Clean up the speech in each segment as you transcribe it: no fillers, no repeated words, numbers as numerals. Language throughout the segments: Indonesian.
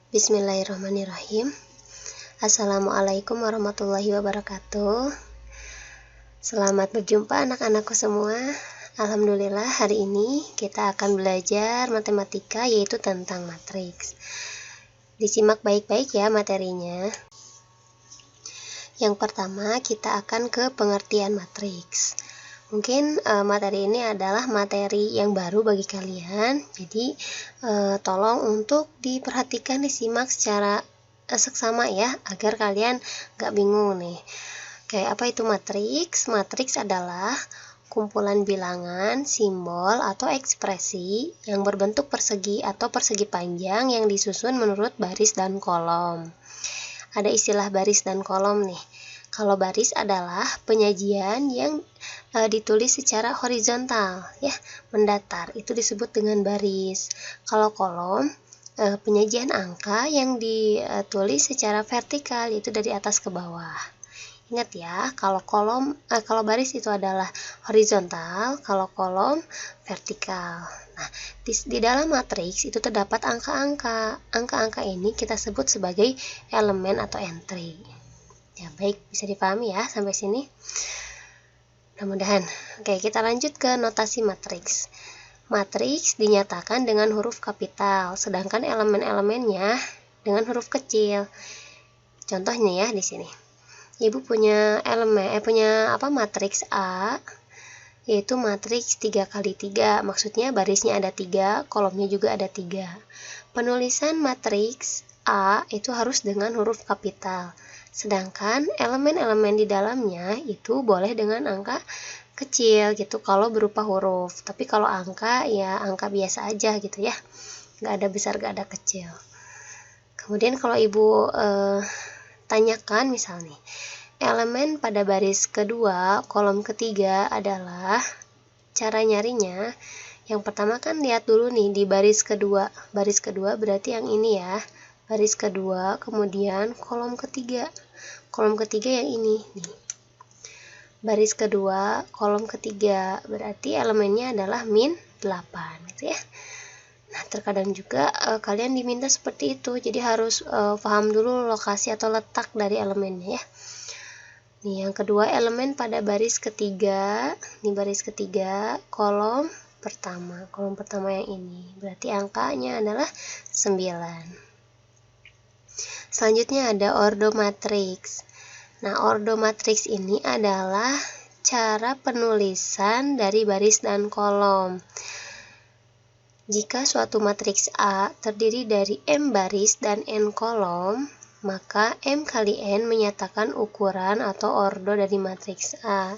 Bismillahirrahmanirrahim. Assalamualaikum warahmatullahi wabarakatuh. Selamat berjumpa anak-anakku semua. Alhamdulillah hari ini kita akan belajar matematika, yaitu tentang matriks. Disimak baik-baik ya materinya. Yang pertama kita akan ke pengertian matriks. Mungkin materi ini adalah materi yang baru bagi kalian, jadi tolong untuk diperhatikan, disimak secara seksama ya, agar kalian gak bingung nih. Kayak apa itu matriks? Matriks adalah kumpulan bilangan, simbol, atau ekspresi yang berbentuk persegi atau persegi panjang yang disusun menurut baris dan kolom. Ada istilah baris dan kolom nih. Kalau baris adalah penyajian yang ditulis secara horizontal ya, mendatar, itu disebut dengan baris. Kalau kolom, penyajian angka yang ditulis secara vertikal, yaitu dari atas ke bawah. Ingat ya, kalau baris itu adalah horizontal, kalau kolom vertikal. Nah, di dalam matriks itu terdapat angka-angka. Angka-angka ini kita sebut sebagai elemen atau entry. Ya, baik, bisa dipahami ya sampai sini. Mudah-mudahan. Oke, kita lanjut ke notasi matriks. Matriks dinyatakan dengan huruf kapital, sedangkan elemen-elemennya dengan huruf kecil. Contohnya ya di sini. Ibu punya matriks A, yaitu matriks 3x3. Maksudnya barisnya ada 3, kolomnya juga ada 3. Penulisan matriks A itu harus dengan huruf kapital. Sedangkan elemen-elemen di dalamnya itu boleh dengan angka kecil gitu kalau berupa huruf. Tapi kalau angka ya angka biasa aja gitu ya. Nggak ada besar, nggak ada kecil. Kemudian kalau ibu tanyakan misalnya, elemen pada baris kedua, kolom ketiga adalah, cara nyarinya, yang pertama kan lihat dulu nih di baris kedua. Baris kedua berarti yang ini ya. Baris kedua, kemudian kolom ketiga. Kolom ketiga yang ini nih. Baris kedua, kolom ketiga, berarti elemennya adalah min 8 gitu ya. Nah, terkadang juga kalian diminta seperti itu, jadi harus paham dulu lokasi atau letak dari elemennya ya. Nih, yang kedua, elemen pada baris ketiga. Ini baris ketiga, kolom pertama. Kolom pertama yang ini, berarti angkanya adalah 9. Selanjutnya ada ordo matriks. Nah, ordo matriks ini adalah cara penulisan dari baris dan kolom. Jika suatu matriks A terdiri dari M baris dan N kolom, maka M kali N menyatakan ukuran atau ordo dari matriks A.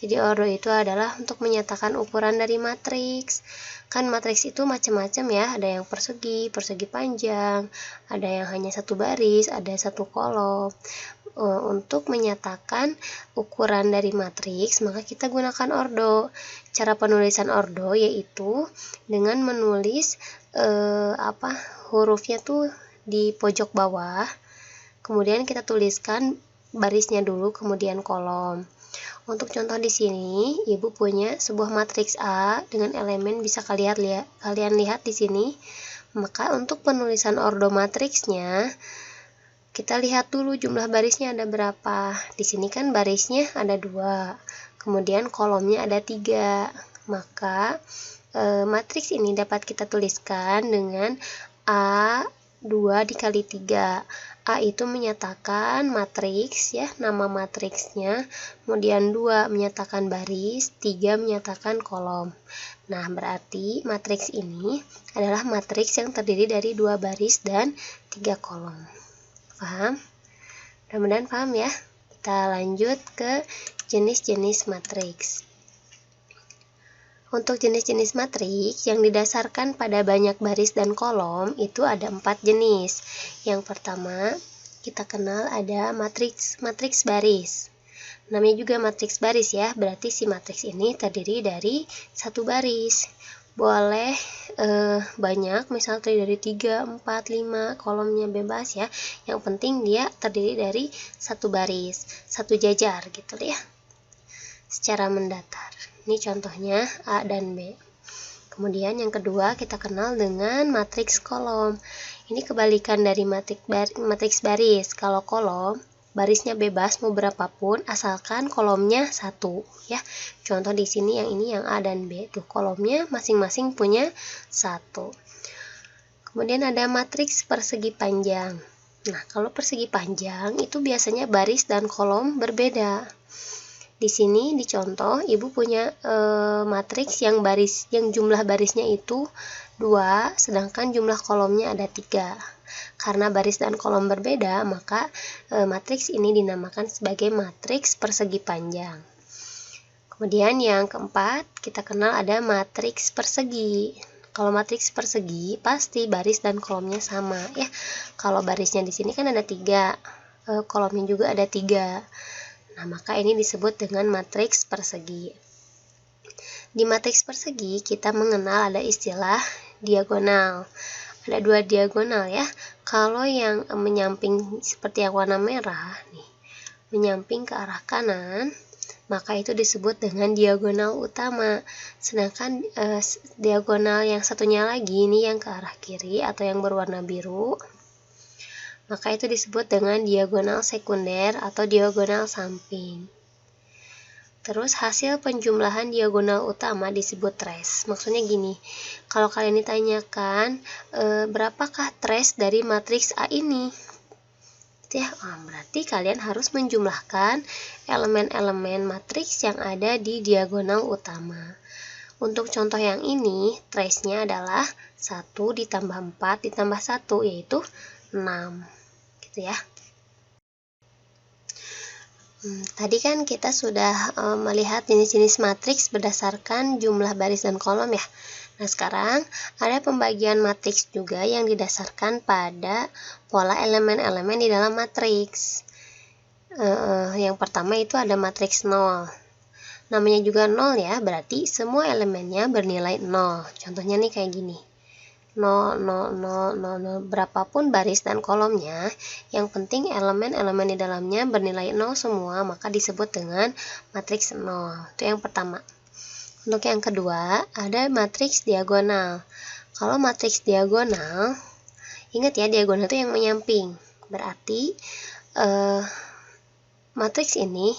Jadi ordo itu adalah untuk menyatakan ukuran dari matriks. Kan matriks itu macam-macam ya, ada yang persegi, persegi panjang, ada yang hanya satu baris, ada satu kolom. Untuk menyatakan ukuran dari matriks, maka kita gunakan ordo. Cara penulisan ordo yaitu dengan menulis hurufnya tuh di pojok bawah, kemudian kita tuliskan barisnya dulu, kemudian kolom. Untuk contoh di sini, ibu punya sebuah matriks A dengan elemen bisa kalian lihat di sini. Maka untuk penulisan ordo matriksnya, kita lihat dulu jumlah barisnya ada berapa. Di sini kan barisnya ada 2, kemudian kolomnya ada 3. Maka matriks ini dapat kita tuliskan dengan A 2 dikali 3. A itu menyatakan matriks ya, nama matriksnya, kemudian 2 menyatakan baris, 3 menyatakan kolom. Nah, berarti matriks ini adalah matriks yang terdiri dari 2 baris dan 3 kolom. Paham? Mudah-mudahan paham ya. Kita lanjut ke jenis-jenis matriks. Untuk jenis-jenis matriks yang didasarkan pada banyak baris dan kolom itu ada 4 jenis. Yang pertama kita kenal ada matriks baris. Namanya juga matriks baris ya, berarti si matriks ini terdiri dari satu baris. Boleh banyak, misal terdiri dari 3, 4, 5, kolomnya bebas ya. Yang penting dia terdiri dari satu baris, satu jajar gitu ya, secara mendatar. Ini contohnya A dan B. Kemudian yang kedua kita kenal dengan matriks kolom. Ini kebalikan dari matriks baris. Kalau kolom, barisnya bebas mau berapapun asalkan kolomnya satu ya. Contoh di sini yang ini yang A dan B, tuh kolomnya masing-masing punya satu. Kemudian ada matriks persegi panjang. Nah, kalau persegi panjang itu biasanya baris dan kolom berbeda. Di sini di contoh ibu punya matriks yang jumlah barisnya itu 2, sedangkan jumlah kolomnya ada 3. Karena baris dan kolom berbeda, maka matriks ini dinamakan sebagai matriks persegi panjang. Kemudian yang keempat, kita kenal ada matriks persegi. Kalau matriks persegi pasti baris dan kolomnya sama ya. Kalau barisnya di sini kan ada 3, kolomnya juga ada 3. Nah, maka ini disebut dengan matriks persegi. Di matriks persegi kita mengenal ada istilah diagonal. Ada 2 diagonal ya. Kalau yang menyamping seperti yang warna merah nih, menyamping ke arah kanan, maka itu disebut dengan diagonal utama. Sedangkan diagonal yang satunya lagi ini yang ke arah kiri atau yang berwarna biru, maka itu disebut dengan diagonal sekunder atau diagonal samping. Terus hasil penjumlahan diagonal utama disebut trace. Maksudnya gini, kalau kalian ditanyakan berapakah trace dari matriks A ini, ya, berarti kalian harus menjumlahkan elemen-elemen matriks yang ada di diagonal utama. Untuk contoh yang ini, trace-nya adalah 1 ditambah 4 ditambah 1, yaitu 6. Gitu ya. Tadi kan kita sudah melihat jenis-jenis matriks berdasarkan jumlah baris dan kolom ya. Nah, sekarang ada pembagian matriks juga yang didasarkan pada pola elemen-elemen di dalam matriks. Yang pertama itu ada matriks 0. Namanya juga 0 ya, berarti semua elemennya bernilai 0. Contohnya nih kayak gini. 0, 0, 0, 0, 0, berapapun baris dan kolomnya, yang penting elemen-elemen di dalamnya bernilai 0 semua, maka disebut dengan matriks 0. Itu yang pertama. Untuk yang kedua, ada matriks diagonal. Kalau matriks diagonal, ingat ya, diagonal itu yang menyamping. Berarti matriks ini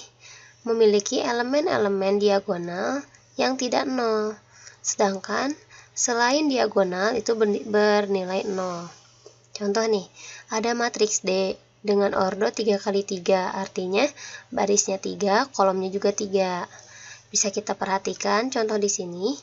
memiliki elemen-elemen diagonal yang tidak 0. Sedangkan selain diagonal itu bernilai 0. Contoh nih, ada matriks D dengan ordo 3x3, artinya barisnya 3, kolomnya juga 3. Bisa kita perhatikan contoh di sini.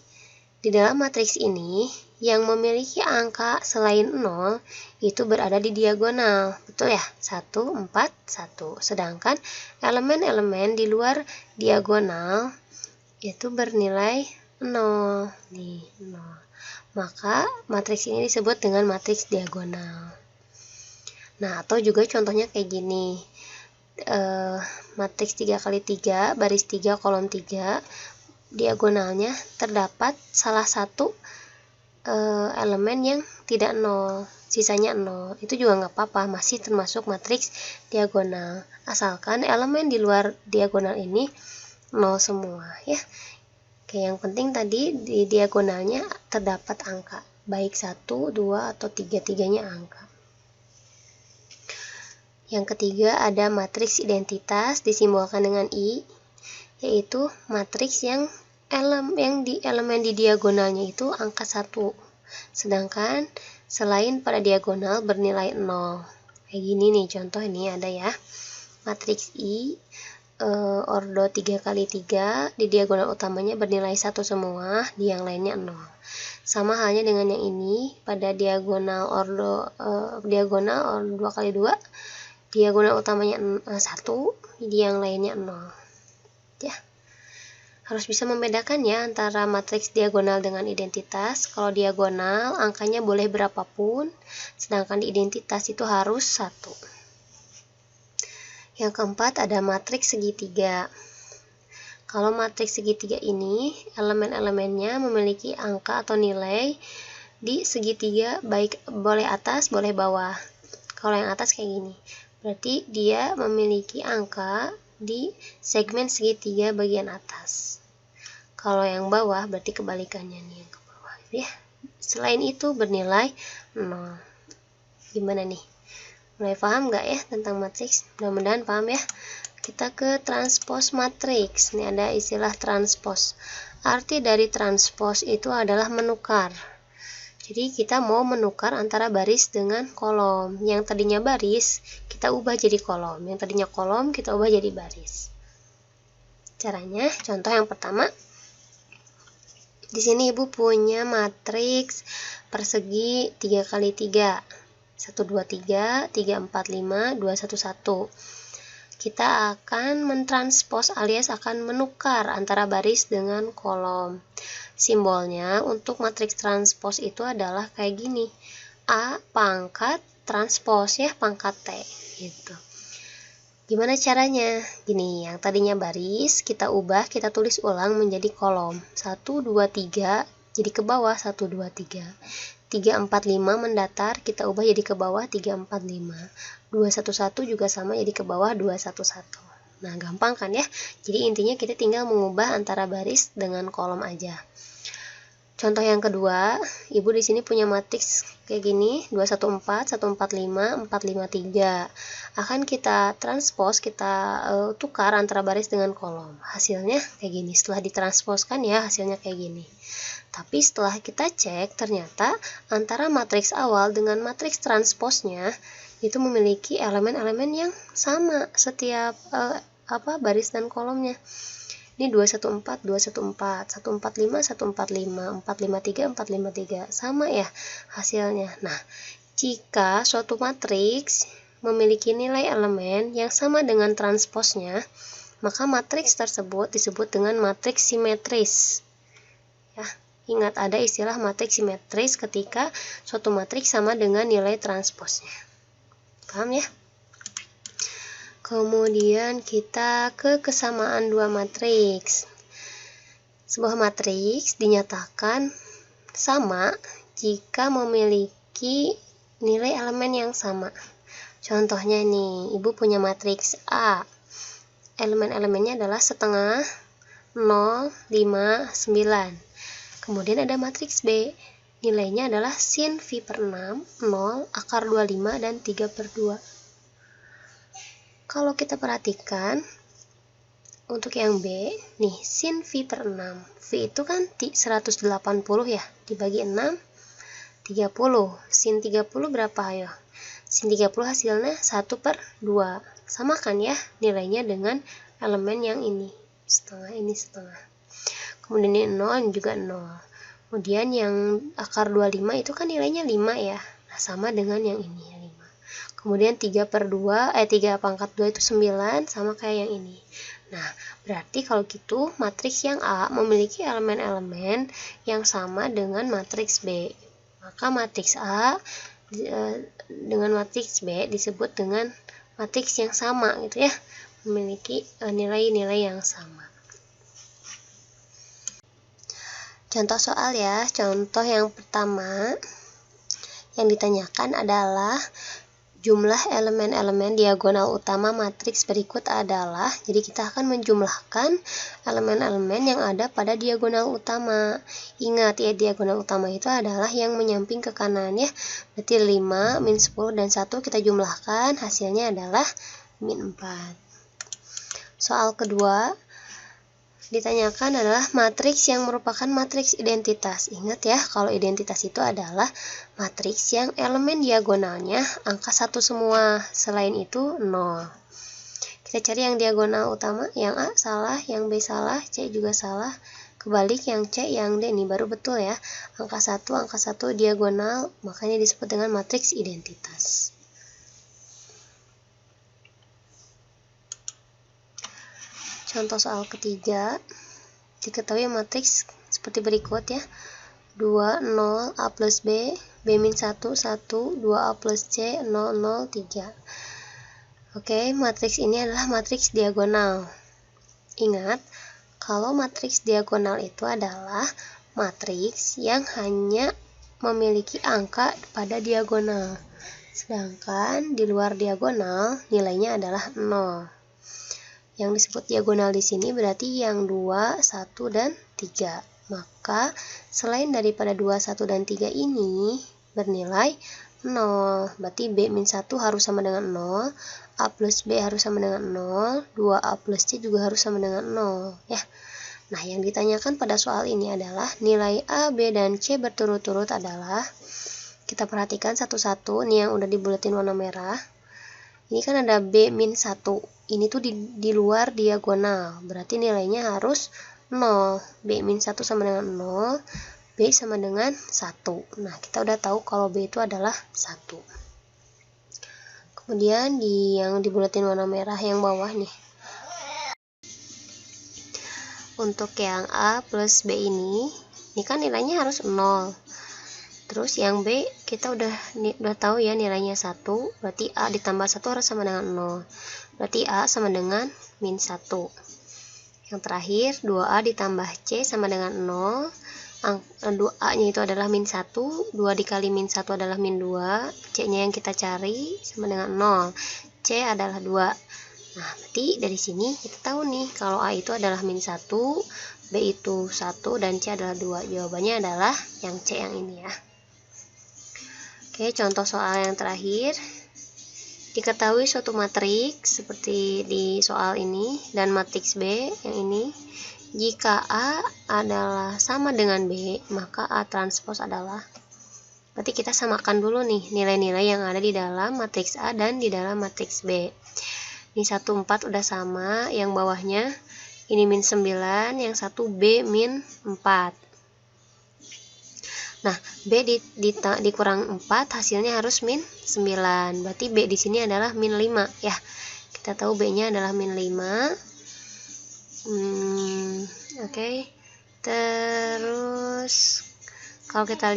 Di dalam matriks ini, yang memiliki angka selain 0 itu berada di diagonal. Betul ya? 1, 4, 1. Sedangkan elemen-elemen di luar diagonal itu bernilai 0. Nih, 0. Maka matriks ini disebut dengan matriks diagonal. Nah, atau juga contohnya kayak gini. Matriks 3x3, baris 3, kolom 3, diagonalnya terdapat salah satu elemen yang tidak 0, sisanya 0. Itu juga nggak apa-apa, masih termasuk matriks diagonal. Asalkan elemen di luar diagonal ini 0 semua ya. Oke, yang penting tadi di diagonalnya terdapat angka, baik 1, 2, atau 3-tiganya angka. Yang ketiga ada matriks identitas disimbolkan dengan I, yaitu matriks yang elemen di diagonalnya itu angka 1, sedangkan selain pada diagonal bernilai 0. Kayak gini nih, contoh ini ada ya, matriks I ordo 3x3, di diagonal utamanya bernilai 1 semua, di yang lainnya 0. Sama halnya dengan yang ini, pada diagonal ordo 2x2, diagonal utamanya 1, di yang lainnya 0. Ya. Harus bisa membedakan ya antara matriks diagonal dengan identitas. Kalau diagonal angkanya boleh berapapun, sedangkan di identitas itu harus 1. Yang keempat ada matriks segitiga. Kalau matriks segitiga ini, elemen-elemennya memiliki angka atau nilai di segitiga, baik boleh atas, boleh bawah. Kalau yang atas kayak gini, berarti dia memiliki angka di segmen segitiga bagian atas. Kalau yang bawah berarti kebalikannya nih, yang ke bawah. ya. Selain itu bernilai 0. Gimana nih? Mulai paham nggak ya tentang matriks? Mudah-mudahan paham ya. Kita ke transpose matriks. Ini ada istilah transpose. Arti dari transpose itu adalah menukar. Jadi kita mau menukar antara baris dengan kolom. Yang tadinya baris, kita ubah jadi kolom. Yang tadinya kolom, kita ubah jadi baris. Caranya, contoh yang pertama. Di sini Ibu punya matriks persegi 3x3. 1, 2, 3, 3, 4, 5, 2, 1, 1. Kita akan mentranspos alias akan menukar antara baris dengan kolom. Simbolnya untuk matriks transpos itu adalah kayak gini. A pangkat transpos ya, pangkat T gitu. Gimana caranya? Gini, yang tadinya baris kita ubah, kita tulis ulang menjadi kolom. 1, 2, 3 jadi ke bawah 1, 2, 3. 3, 4, 5 mendatar, kita ubah jadi ke bawah 3, 4, 5. 2, 1, 1 juga sama jadi ke bawah 2, 1, 1. Nah, gampang kan ya? Jadi intinya kita tinggal mengubah antara baris dengan kolom aja. Contoh yang kedua, Ibu di sini punya matriks kayak gini, 214, 145, 453. Akan kita transpose, kita tukar antara baris dengan kolom. Hasilnya kayak gini. Setelah ditransposkan ya, hasilnya kayak gini. Tapi setelah kita cek, ternyata antara matriks awal dengan matriks transposnya itu memiliki elemen-elemen yang sama setiap baris dan kolomnya. Ini 214, 214, 145, 145, 453, 453. Sama ya hasilnya. Nah, jika suatu matriks memiliki nilai elemen yang sama dengan transposnya, maka matriks tersebut disebut dengan matriks simetris. Ya. Ingat, ada istilah matriks simetris ketika suatu matriks sama dengan nilai transposnya. Paham ya? Kemudian kita ke kesamaan dua matriks. Sebuah matriks dinyatakan sama jika memiliki nilai elemen yang sama. Contohnya nih, Ibu punya matriks A. Elemen-elemennya adalah setengah, 0, 5, 9. Kemudian ada matriks B, nilainya adalah sin V per 6, 0, akar 25, dan 3 per 2. Kalau kita perhatikan, untuk yang B, nih, sin V per 6. V itu kan 180 ya, dibagi 6, 30. Sin 30 berapa ayo? Sin 30 hasilnya 1 per 2. Sama kan ya, nilainya dengan elemen yang ini. Setengah, ini setengah. Kemudian ini 0 juga 0. Kemudian yang akar 25 itu kan nilainya 5 ya. Nah, sama dengan yang ini, 5. Kemudian 3 per 2, 3 pangkat 2 itu 9, sama kayak yang ini. Nah, berarti kalau gitu matriks yang A memiliki elemen-elemen yang sama dengan matriks B. Maka matriks A dengan matriks B disebut dengan matriks yang sama gitu ya. Memiliki nilai-nilai yang sama. Contoh soal ya, contoh yang pertama yang ditanyakan adalah jumlah elemen-elemen diagonal utama matriks berikut adalah, jadi kita akan menjumlahkan elemen-elemen yang ada pada diagonal utama. Ingat ya, diagonal utama itu adalah yang menyamping ke kanan ya, berarti 5, min 10, dan 1 kita jumlahkan, hasilnya adalah min 4. Soal kedua, ditanyakan adalah matriks yang merupakan matriks identitas. Ingat ya, kalau identitas itu adalah matriks yang elemen diagonalnya angka 1 semua, selain itu 0. Kita cari yang diagonal utama, yang A salah, yang B salah, C juga salah, kebalik yang C, yang D, ini baru betul ya, angka 1 diagonal, makanya disebut dengan matriks identitas. Contoh soal ketiga, diketahui matriks seperti berikut ya. 2, 0, A plus B, B min 1, 1, 2A plus C, 0, 0, 3. Oke, matriks ini adalah matriks diagonal. Ingat, kalau matriks diagonal itu adalah matriks yang hanya memiliki angka pada diagonal. Sedangkan di luar diagonal nilainya adalah 0. Yang disebut diagonal di sini berarti yang 2, 1, dan 3. Maka selain daripada 2, 1, dan 3 ini bernilai 0. Berarti B-1 harus sama dengan 0, A plus B harus sama dengan 0, 2A plus C juga harus sama dengan 0 ya. Nah, yang ditanyakan pada soal ini adalah nilai A, B, dan C berturut-turut adalah, kita perhatikan satu-satu, nih yang udah dibulatin warna merah. Ini kan ada B-1, ini tuh di luar diagonal, berarti nilainya harus 0. B-1 sama dengan 0, B sama dengan 1. Nah, kita udah tahu kalau B itu adalah 1. Kemudian yang dibulatin warna merah yang bawah nih. Untuk yang A plus B ini kan nilainya harus 0. Terus yang B kita udah tahu ya nilainya 1, berarti A ditambah 1 harus sama dengan 0. Berarti A sama dengan min 1. Yang terakhir 2A ditambah C sama dengan 0. 2A-nya itu adalah min 1, 2 dikali min 1 adalah min 2, C-nya yang kita cari sama dengan 0. C adalah 2. Nah, berarti dari sini kita tahu nih kalau A itu adalah min 1, B itu 1, dan C adalah 2. Jawabannya adalah yang C yang ini ya. Oke, contoh soal yang terakhir. Diketahui suatu matriks seperti di soal ini dan matriks B yang ini. Jika A adalah sama dengan B, maka A transpose adalah. Berarti kita samakan dulu nih nilai-nilai yang ada di dalam matriks A dan di dalam matriks B. Ini 1, 4 udah sama, yang bawahnya ini min 9, yang 1 B min 4. Nah, B dikurang 4 hasilnya harus min 9. Berarti B di sini adalah min 5 ya. Kita tahu B-nya adalah min 5. Oke. Terus kalau kita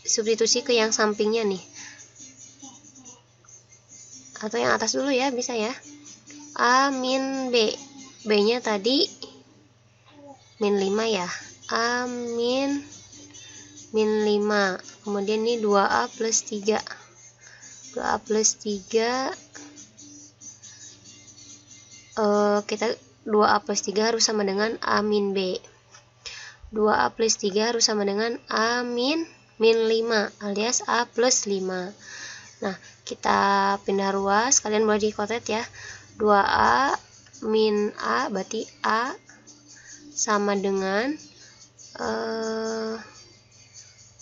substitusi ke yang sampingnya nih. Atau yang atas dulu ya, bisa ya. A min B, B-nya tadi min 5 ya, A min 5, kemudian ini 2A plus 3, 2A plus 3, kita 2A plus 3 harus sama dengan A min B, 2A plus 3 harus sama dengan A min 5 alias A plus 5. Nah, kita pindah ruas, kalian boleh dikotet ya. 2A min A berarti A sama dengan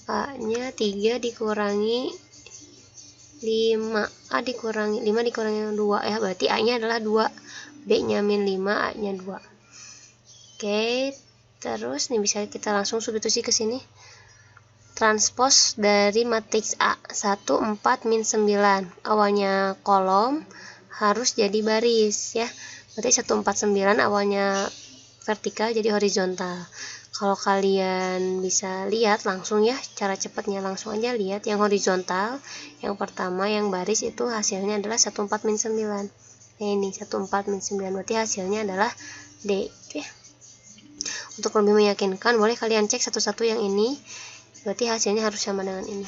A-nya 3 dikurangi 5, A dikurangi 5 dikurangi 2 ya, berarti A-nya adalah 2, B-nya min 5, A-nya 2. Oke, terus nih bisa kita langsung substitusi ke sini. Transpos dari matriks A 1, 4, min 9, awalnya kolom harus jadi baris ya. Berarti 149 awalnya vertikal jadi horizontal. Kalau kalian bisa lihat langsung ya, cara cepatnya langsung aja lihat yang horizontal. Yang pertama yang baris itu hasilnya adalah 14 min 9. Nah, ini 14 min 9 berarti hasilnya adalah D. Oke. Untuk lebih meyakinkan boleh kalian cek satu-satu yang ini. Berarti hasilnya harus sama dengan ini.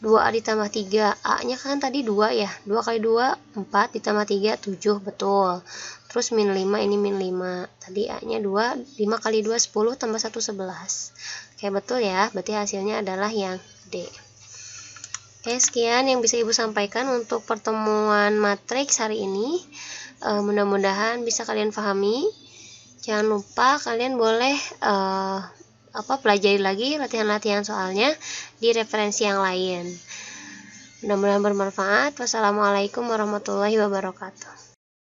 2A ditambah 3, A-nya kan tadi 2 ya, 2 kali 2, 4, ditambah 3, 7, betul. Terus min 5, ini min 5, tadi A-nya 2, 5 kali 2, 10, tambah 1, 11. Oke, betul ya, berarti hasilnya adalah yang D. Oke, sekian yang bisa Ibu sampaikan untuk pertemuan matriks hari ini. Mudah-mudahan bisa kalian pahami. Jangan lupa kalian boleh pelajari lagi latihan-latihan soalnya di referensi yang lain. Mudah-mudahan bermanfaat. Wassalamualaikum warahmatullahi wabarakatuh.